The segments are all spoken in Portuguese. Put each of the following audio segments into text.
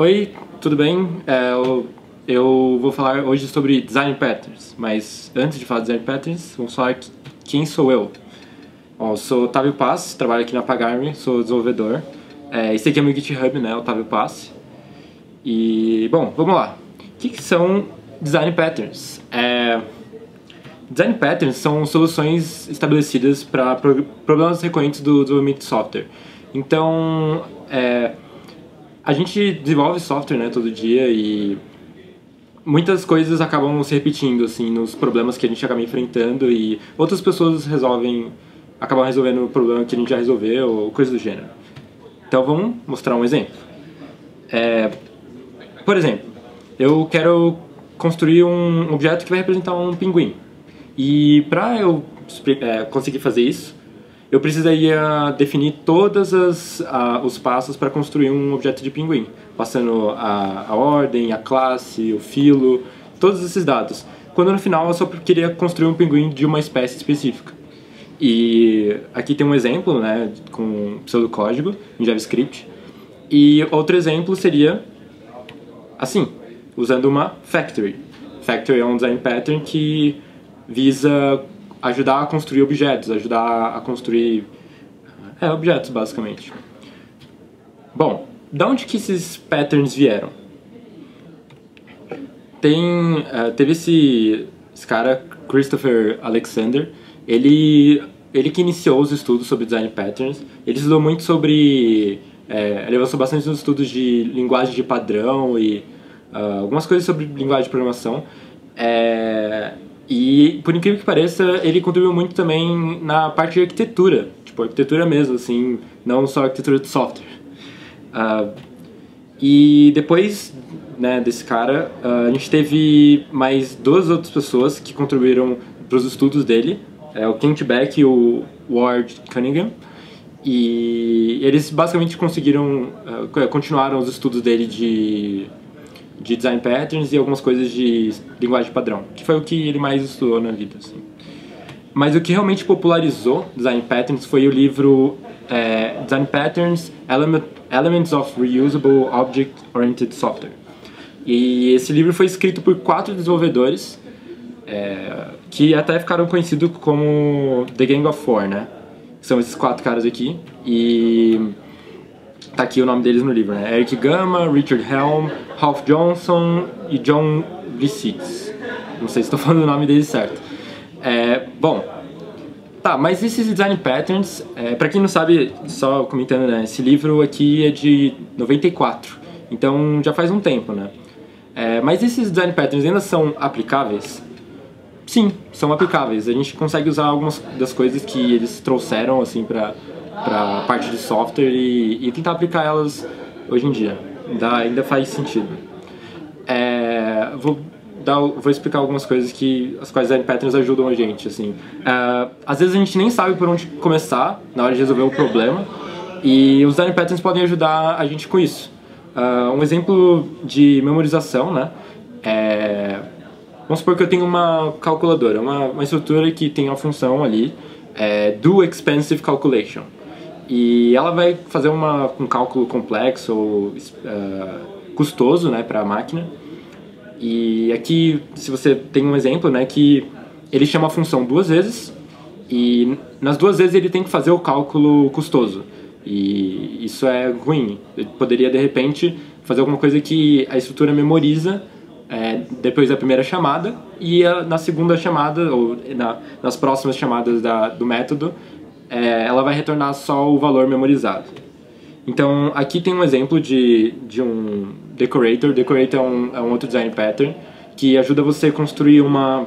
Oi, tudo bem? Eu vou falar hoje sobre Design Patterns, mas antes de falar de Design Patterns, vamos falar quem sou eu. Bom, eu sou Otávio Pass, trabalho aqui na Pagar.me, sou desenvolvedor. Esse aqui é meu GitHub, né, Otávio Pass. E, bom, vamos lá. O que são Design Patterns? Design Patterns são soluções estabelecidas para problemas recorrentes do desenvolvimento de software. Então, a gente desenvolve software, né, todo dia e muitas coisas acabam se repetindo assim nos problemas que a gente acaba enfrentando e outras pessoas acabam resolvendo o problema que a gente já resolveu ou coisa do gênero. Então vamos mostrar um exemplo. Por exemplo, eu quero construir um objeto que vai representar um pinguim. E para eu conseguir fazer isso, eu precisaria definir todos os passos para construir um objeto de pinguim, passando a ordem, a classe, o filo, todos esses dados. Quando no final eu só queria construir um pinguim de uma espécie específica. E aqui tem um exemplo, né, com pseudocódigo em JavaScript. E outro exemplo seria assim, usando uma factory. Factory é um design pattern que visa ajudar a construir objetos, ajudar a construir objetos, basicamente. Bom, de onde que esses patterns vieram? Teve esse cara, Christopher Alexander, ele que iniciou os estudos sobre design patterns. Ele estudou muito sobre... ele avançou bastante nos estudos de linguagem de padrão e algumas coisas sobre linguagem de programação. E, por incrível que pareça, ele contribuiu muito também na parte de arquitetura. Tipo, arquitetura mesmo, assim, não só arquitetura de software. E depois, né, desse cara, a gente teve mais duas outras pessoas que contribuíram para os estudos dele. O Kent Beck e o Ward Cunningham. E eles basicamente continuaram os estudos dele de design patterns e algumas coisas de linguagem padrão, que foi o que ele mais estudou na vida, assim. Mas o que realmente popularizou design patterns foi o livro Design Patterns, Elements of Reusable Object-Oriented Software. E esse livro foi escrito por 4 desenvolvedores que até ficaram conhecidos como The Gang of Four, né? São esses 4 caras aqui. E tá aqui o nome deles no livro, né? Eric Gama, Richard Helm, Ralph Johnson e John Lissitz. Não sei se estou falando o nome deles certo. Bom, tá, mas esses design patterns, pra quem não sabe, só comentando, né? Esse livro aqui é de 94, então já faz um tempo, né? Mas esses design patterns ainda são aplicáveis? Sim, são aplicáveis. A gente consegue usar algumas das coisas que eles trouxeram, assim, para parte de software e tentar aplicar elas hoje em dia. Ainda faz sentido. Vou explicar algumas coisas as quais design patterns ajudam a gente, assim. Às vezes a gente nem sabe por onde começar na hora de resolver um problema, e os design patterns podem ajudar a gente com isso. Um exemplo de memorização, né? Vamos supor que eu tenho uma calculadora, uma estrutura que tem uma função ali, do expensive calculation. E ela vai fazer um cálculo complexo ou custoso, né, para a máquina. E aqui, se você tem um exemplo, né, que ele chama a função 2 vezes e nas 2 vezes ele tem que fazer o cálculo custoso. E isso é ruim. Ele poderia, de repente, fazer alguma coisa que a estrutura memoriza depois da primeira chamada e na segunda chamada, ou nas próximas chamadas do método, ela vai retornar só o valor memorizado. Então, aqui tem um exemplo de um decorator. Decorator é um outro design pattern que ajuda você a construir uma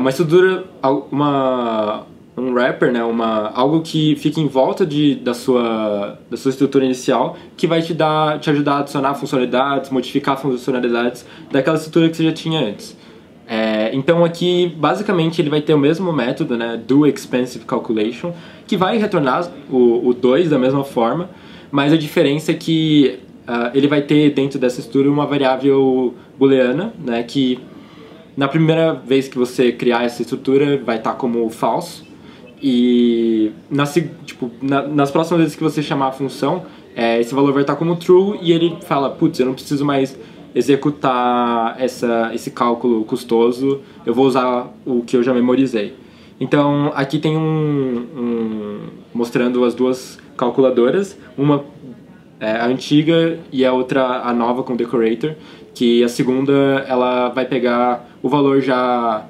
estrutura, um wrapper, né, algo que fica em volta da sua estrutura inicial, que vai te ajudar a adicionar funcionalidades, modificar funcionalidades daquela estrutura que você já tinha antes. Então aqui, basicamente, ele vai ter o mesmo método, né, do expensive calculation, que vai retornar o 2 da mesma forma, mas a diferença é que ele vai ter dentro dessa estrutura uma variável booleana, né, que na primeira vez que você criar essa estrutura vai estar como false, e nas próximas vezes que você chamar a função, esse valor vai estar como true e ele fala, putz, eu não preciso mais executar esse cálculo custoso, eu vou usar o que eu já memorizei. Então aqui tem mostrando as duas calculadoras, uma a antiga e a outra a nova com decorator, que a segunda ela vai pegar o valor já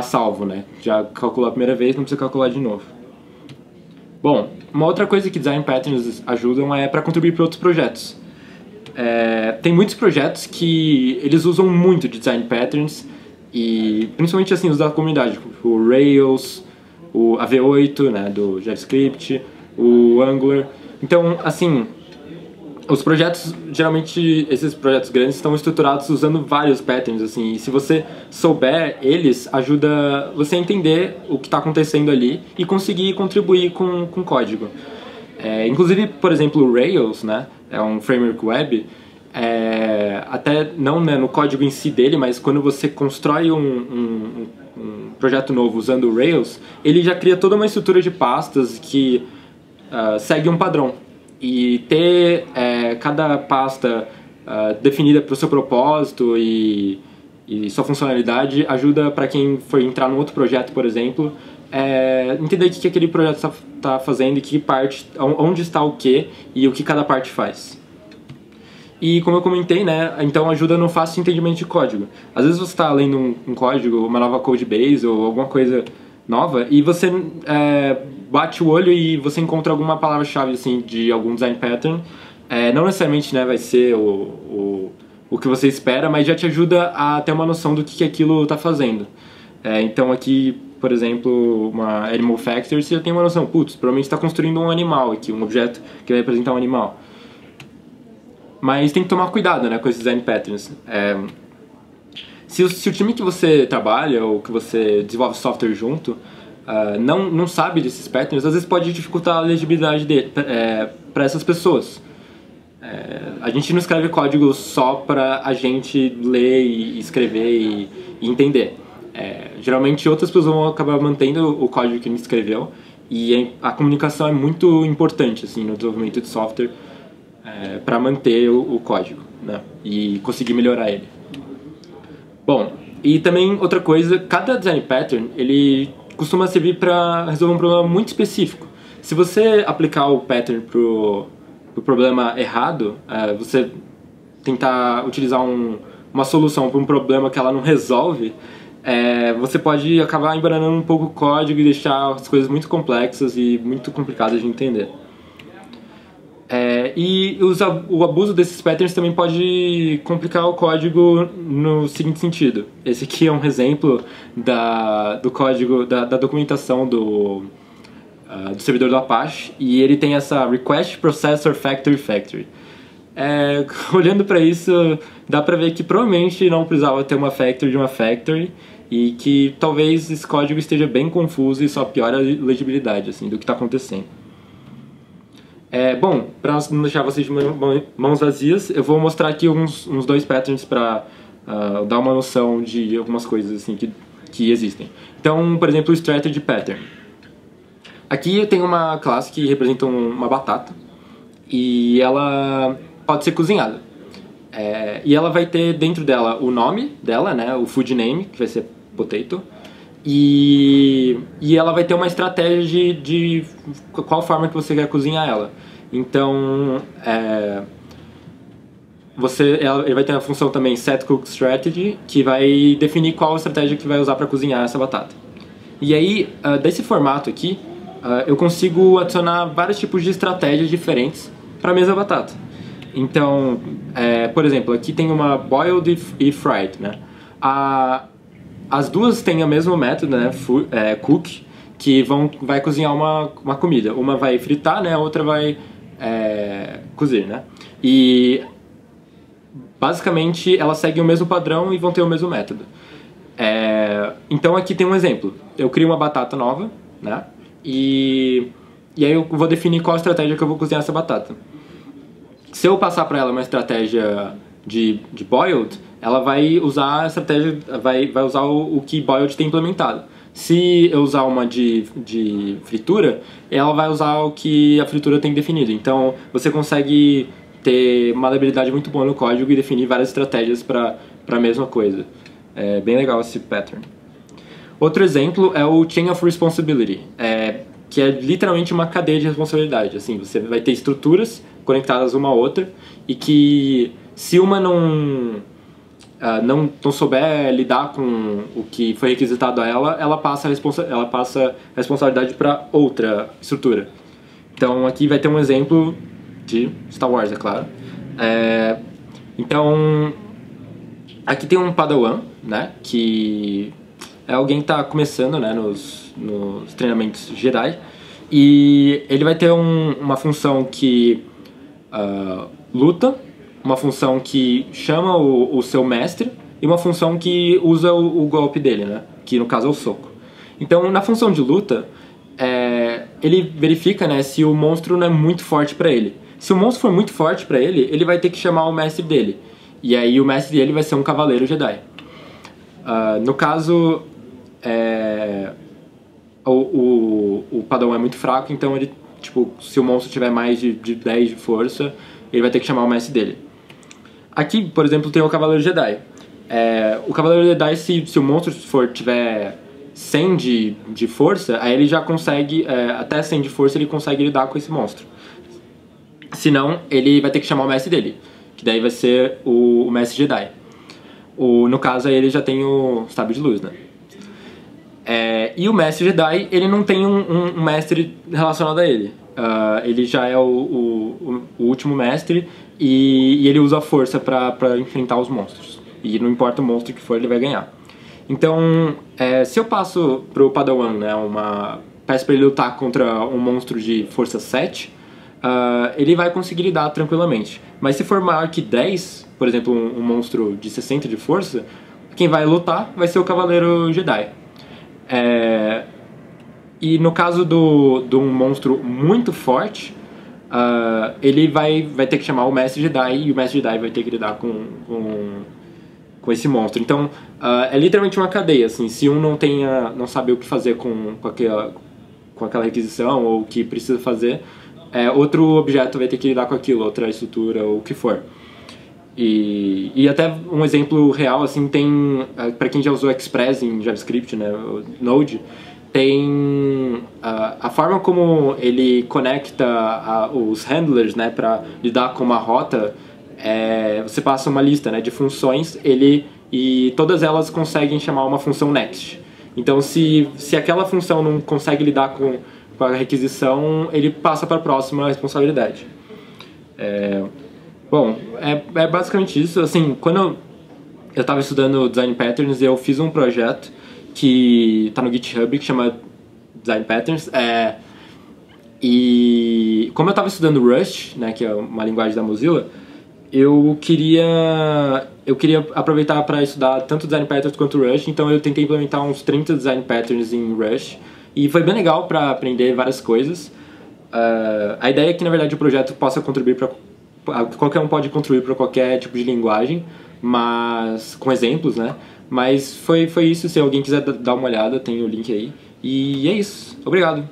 salvo, né? Já calculou a primeira vez, não precisa calcular de novo. Bom, uma outra coisa que Design Patterns ajudam é para contribuir para outros projetos. Tem muitos projetos que eles usam muito de Design Patterns, e principalmente assim os da comunidade, o Rails, a V8, né, do JavaScript, o Angular. Então, assim, os projetos, geralmente esses projetos grandes estão estruturados usando vários patterns, assim, e se você souber eles, ajuda você a entender o que está acontecendo ali e conseguir contribuir com código. Inclusive, por exemplo, o Rails, né, é um framework web, até não, né, no código em si dele, mas quando você constrói um projeto novo usando o Rails, ele já cria toda uma estrutura de pastas que segue um padrão. E ter cada pasta definida para o seu propósito e sua funcionalidade ajuda para quem for entrar num outro projeto, por exemplo, entender o que aquele projeto está fazendo e que parte, onde está o que e o que cada parte faz. E como eu comentei, né, então ajuda no fácil entendimento de código. Às vezes você está lendo um código, uma nova code base ou alguma coisa nova e você bate o olho e você encontra alguma palavra-chave assim, de algum design pattern. Não necessariamente, né, vai ser o que você espera, mas já te ajuda a ter uma noção do que aquilo está fazendo. Então aqui, por exemplo, uma Animal Factory, você já tem uma noção, putz, provavelmente está construindo um animal aqui, um objeto que vai representar um animal. Mas tem que tomar cuidado, né, com esses design patterns. Se o time que você trabalha ou que você desenvolve software junto não sabe desses patterns, às vezes pode dificultar a legibilidade para essas pessoas. A gente não escreve código só para a gente ler e escrever e entender. Geralmente outras pessoas vão acabar mantendo o código que a gente escreveu e a comunicação é muito importante assim, no desenvolvimento de software para manter o código, né, e conseguir melhorar ele. Bom, e também outra coisa, cada design pattern ele costuma servir para resolver um problema muito específico. Se você aplicar o pattern pro problema errado, você tentar utilizar uma solução para um problema que ela não resolve, você pode acabar embananando um pouco o código e deixar as coisas muito complexas e muito complicadas de entender. E o abuso desses patterns também pode complicar o código no seguinte sentido. Esse aqui é um exemplo do código, da documentação do servidor do Apache, e ele tem essa Request Processor Factory. Olhando para isso, dá para ver que provavelmente não precisava ter uma factory de uma factory e que talvez esse código esteja bem confuso e só piora a legibilidade assim, do que está acontecendo. Bom, para não deixar vocês de mãos vazias, eu vou mostrar aqui uns dois patterns para dar uma noção de algumas coisas assim, que existem. Então, por exemplo, o Strategy Pattern. Aqui eu tenho uma classe que representa uma batata e ela pode ser cozinhada. E ela vai ter dentro dela o nome dela, né, o food name, que vai ser potato, e ela vai ter uma estratégia de qual forma que você quer cozinhar ela. Então, ele vai ter a função também setCookStrategy, que vai definir qual estratégia que vai usar para cozinhar essa batata. E aí, desse formato aqui, eu consigo adicionar vários tipos de estratégias diferentes para a mesma batata. Então, por exemplo, aqui tem uma boiled e fried, né? As duas têm o mesmo método, né? Cook, que vai cozinhar uma comida. Uma vai fritar, né? A outra vai cozer, né? E basicamente elas seguem o mesmo padrão e vão ter o mesmo método. Então aqui tem um exemplo. Eu crio uma batata nova, né? E aí eu vou definir qual estratégia que eu vou cozinhar essa batata. Se eu passar para ela uma estratégia de boiled, ela vai usar a estratégia, vai usar o que boiled tem implementado. Se eu usar uma de fritura, ela vai usar o que a fritura tem definido. Então você consegue ter uma maleabilidade muito boa no código e definir várias estratégias para a mesma coisa. É bem legal esse pattern. Outro exemplo é o Chain of Responsibility, que é literalmente uma cadeia de responsabilidade. Assim, você vai ter estruturas conectadas uma a outra e que se uma não souber lidar com o que foi requisitado a ela, ela passa a responsabilidade para outra estrutura. Então aqui vai ter um exemplo de Star Wars, é claro. Então aqui tem um Padawan, né, que é alguém que está começando, né, nos treinamentos Jedi, e ele vai ter uma função que luta, uma função que chama o seu mestre e uma função que usa o golpe dele, né? Que no caso é o soco. Então, na função de luta, ele verifica, né, se o monstro não é muito forte para ele. Se o monstro for muito forte para ele, ele vai ter que chamar o mestre dele. E aí o mestre dele vai ser um cavaleiro Jedi. No caso, o Padawan é muito fraco, então ele, tipo, se o monstro tiver mais de 10 de força, ele vai ter que chamar o mestre dele. Aqui, por exemplo, tem o Cavaleiro Jedi. O Cavaleiro Jedi, se o monstro tiver 100 de força, aí ele já consegue, até 100 de força, ele consegue lidar com esse monstro. Senão, ele vai ter que chamar o mestre dele, que daí vai ser o Mestre Jedi. No caso, aí ele já tem o Sábio de Luz, né? E o Mestre Jedi, ele não tem um mestre relacionado a ele. Ele já é o último mestre e ele usa a força para enfrentar os monstros. E não importa o monstro que for, ele vai ganhar. Então, se eu passo pro Padawan, né, peço para ele lutar contra um monstro de força 7, ele vai conseguir lidar tranquilamente. Mas se for maior que 10, por exemplo, um monstro de 60 de força, quem vai lutar vai ser o Cavaleiro Jedi. E no caso de um monstro muito forte, ele vai ter que chamar o Mestre Jedi e o Mestre Jedi vai ter que lidar com esse monstro. Então, é literalmente uma cadeia. Assim, se um não sabe o que fazer com aquela requisição ou o que precisa fazer, outro objeto vai ter que lidar com aquilo, outra estrutura ou o que for. E até um exemplo real, assim, tem, para quem já usou Express em JavaScript, né, o Node, tem a forma como ele conecta os handlers, né, para lidar com uma rota. Você passa uma lista, né, de funções, e todas elas conseguem chamar uma função next. Então, se aquela função não consegue lidar com a requisição, ele passa para a próxima responsabilidade. Bom, é basicamente isso. Assim, quando eu estava estudando Design Patterns, eu fiz um projeto que está no GitHub, que chama Design Patterns. E como eu estava estudando Rust, né, que é uma linguagem da Mozilla, eu queria aproveitar para estudar tanto Design Patterns quanto Rust, então eu tentei implementar uns 30 Design Patterns em Rust, e foi bem legal para aprender várias coisas. A ideia é que, na verdade, o projeto possa contribuir para... Qualquer um pode contribuir para qualquer tipo de linguagem, mas com exemplos, né? Mas foi isso. Se alguém quiser dar uma olhada, tem o link aí. E é isso. Obrigado.